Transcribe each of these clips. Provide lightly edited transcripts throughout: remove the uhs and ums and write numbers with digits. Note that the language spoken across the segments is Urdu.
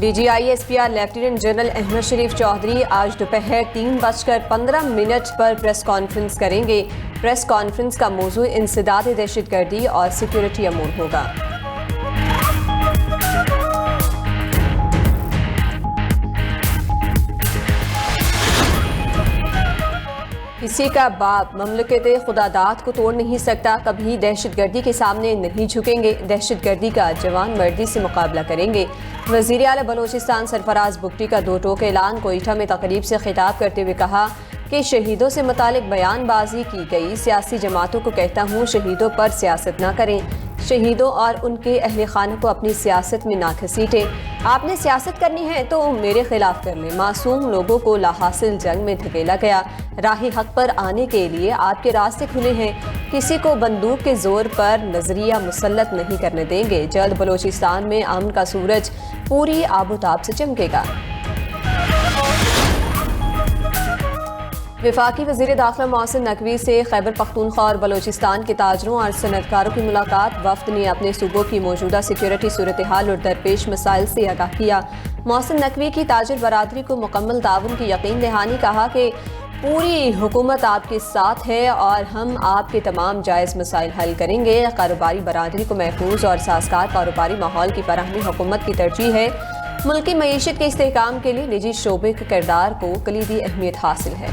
DGISPR لیفٹیننٹ جنرل احمد شریف چودھری آج دوپہر 3:15 پر پریس کانفرنس کریں گے۔ پریس کانفرنس کا موضوع انسداد دہشت گردی اور سیکیورٹی امور ہوگا۔ کسی کا باپ مملکت خداداد کو توڑ نہیں سکتا، کبھی دہشت گردی کے سامنے نہیں جھکیں گے، دہشت گردی کا جوان مردی سے مقابلہ کریں گے۔ وزیر اعلیٰ بلوچستان سرفراز بگٹی کا دو ٹوک اعلان کوئٹہ میں تقریب سے خطاب کرتے ہوئے کہا کہ شہیدوں سے متعلق بیان بازی کی گئی، سیاسی جماعتوں کو کہتا ہوں شہیدوں پر سیاست نہ کریں، شہیدوں اور ان کے اہل خانہ کو اپنی سیاست میں نہ گھسیٹیں۔ آپ نے سیاست کرنی ہے تو میرے خلاف کر لیں۔ معصوم لوگوں کو لاحاصل جنگ میں دھکیلا گیا، راہ حق پر آنے کے لیے آپ کے راستے کھلے ہیں، کسی کو بندوق کے زور پر نظریہ مسلط نہیں کرنے دیں گے۔ جلد بلوچستان میں امن کا سورج پوری آب و تاب سے چمکے گا۔ وفاقی وزیر داخلہ محسن نقوی سے خیبر پختونخوا اور بلوچستان کے تاجروں اور صنعتکاروں کی ملاقات۔ وفد نے اپنے صوبوں کی موجودہ سیکیورٹی صورتحال اور درپیش مسائل سے آگاہ کیا۔ محسن نقوی کی تاجر برادری کو مکمل تعاون کی یقین دہانی، کہا کہ پوری حکومت آپ کے ساتھ ہے اور ہم آپ کے تمام جائز مسائل حل کریں گے۔ کاروباری برادری کو محفوظ اور سازگار کاروباری ماحول کی فراہمی حکومت کی ترجیح ہے۔ ملکی معیشت کے استحکام کے لیے نجی شعبے کے کردار کو کلیدی اہمیت حاصل ہے۔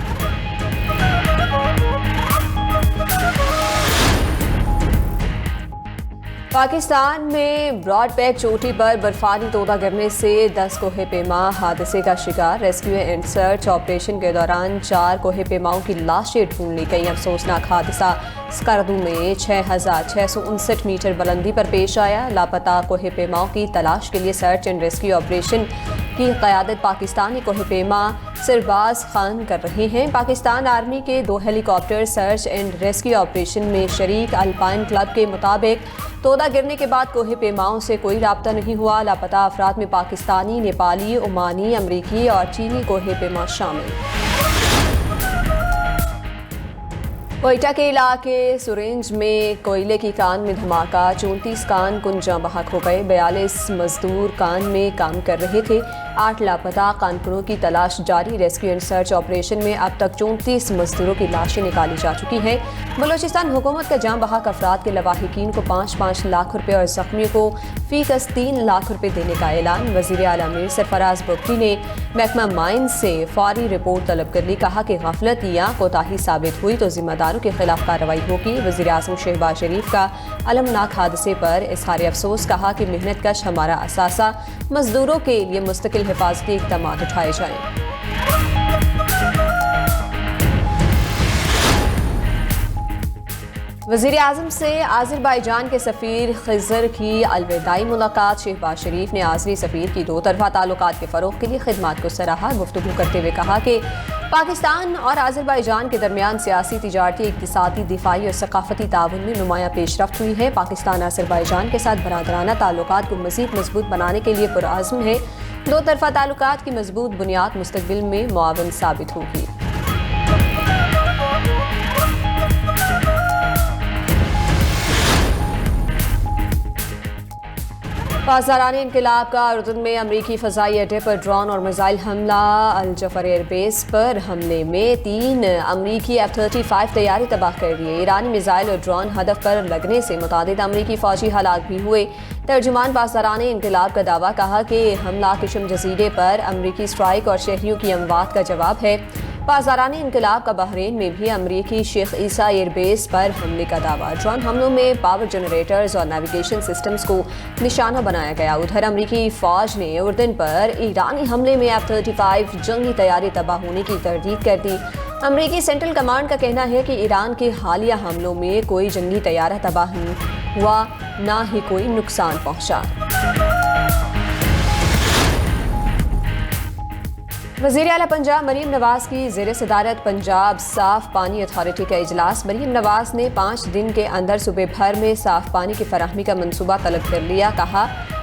پاکستان میں براڈ پیچ چوٹی پر برفانی تودہ گرنے سے 10 کوہ پیما حادثے کا شکار۔ ریسکیو اینڈ سرچ آپریشن کے دوران 4 کوہ پیماؤں کی لاشیں ڈھونڈ لی گئیں۔ افسوسناک حادثہ سکردو میں 6659 میٹر بلندی پر پیش آیا۔ لاپتہ کوہ پیماؤں کی تلاش کے لیے سرچ اینڈ ریسکیو آپریشن کی قیادت پاکستانی کوہ پیما سرباز خان کر رہے ہیں۔ پاکستان آرمی کے 2 helicopter search and rescue operation میں شریک۔ الپائن کلب کے مطابق تودہ گرنے کے بعد کوہ پیماؤں سے کوئی رابطہ نہیں ہوا۔ لاپتہ افراد میں پاکستانی، نیپالی، عمانی، امریکی اور چینی کوہ پیما شامل۔ کوئٹہ کے علاقے سرنج میں کوئلے کی کان میں دھماکہ، 34 کان کنجاں بحق ہو گئے، 42 مزدور کان میں کام کر رہے تھے، 8 لاپتہ کانکنوں کی تلاش جاری۔ ریسکیو اینڈ سرچ آپریشن میں اب تک 34 مزدوروں کی لاشیں نکالی جا چکی ہیں۔ بلوچستان حکومت کا جاں بحق افراد کے لواحقین کو 5-5 لاکھ روپے اور زخمیوں کو فی کس 3 لاکھ روپے دینے کا اعلان۔ وزیر اعلیٰ میر سرفراز بگٹی نے محکمہ مائنز سے فوری رپورٹ طلب کر لی، کہا کہ غفلت یا کوتاہی ثابت ہوئی تو ذمہ داروں کے خلاف کارروائی ہوگی۔ وزیر اعظم شہباز شریف کا المناک حادثے پر اظہار افسوس، کہا کہ محنت کش ہمارا اثاثہ، مزدوروں کے لیے مستقل حفاظتی اقدامات اٹھائے جائیں۔ وزیر اعظم سے آذربائیجان کے سفیر خضر کی الوداعی ملاقات۔ شہباز شریف نے آذری سفیر کی 2 طرفہ تعلقات کے فروغ کے لیے خدمات کو سراہا۔ گفتگو کرتے ہوئے کہا کہ پاکستان اور آذربائیجان کے درمیان سیاسی، تجارتی، اقتصادی، دفاعی اور ثقافتی تعاون میں نمایاں پیش رفت ہوئی ہے۔ پاکستان آذربائیجان کے ساتھ برادرانہ تعلقات کو مزید مضبوط بنانے کے لیے پرعزم ہے۔ 2 طرفہ تعلقات کی مضبوط بنیاد مستقبل میں معاون ثابت ہوگی۔ پاسداران انقلاب کا اردن میں امریکی فضائی اڈے پر ڈرون اور میزائل حملہ۔ الجفر ایئر بیس پر حملے میں 3 امریکی F-35 طیارے تباہ کر دیے۔ ایرانی میزائل اور ڈرون ہدف پر لگنے سے متعدد امریکی فوجی ہلاک بھی ہوئے۔ ترجمان پاسداران انقلاب کا دعویٰ، کہا کہ حملہ کشم جزیرے پر امریکی اسٹرائیک اور شہریوں کی اموات کا جواب ہے۔ پاسداران انقلاب کا بحرین میں بھی امریکی شیخ عیسیٰ ایئر بیس پر حملے کا دعویٰ۔ ڈرون حملوں میں پاور جنریٹرز اور نیویگیشن سسٹمز کو نشانہ بنایا گیا۔ ادھر امریکی فوج نے اردن پر ایرانی حملے میں F-35 جنگی طیارے تباہ ہونے کی تردید کر دی۔ امریکی سینٹرل کمانڈ کا کہنا ہے کہ ایران کے حالیہ حملوں میں کوئی جنگی طیارہ تباہ نہیں ہوا، نہ ہی کوئی نقصان پہنچا۔ وزیر اعلیٰ پنجاب مریم نواز کی زیر صدارت پنجاب صاف پانی اتھارٹی کا اجلاس۔ مریم نواز نے 5 دن کے اندر صوبے بھر میں صاف پانی کی فراہمی کا منصوبہ طلب کر لیا۔ کہا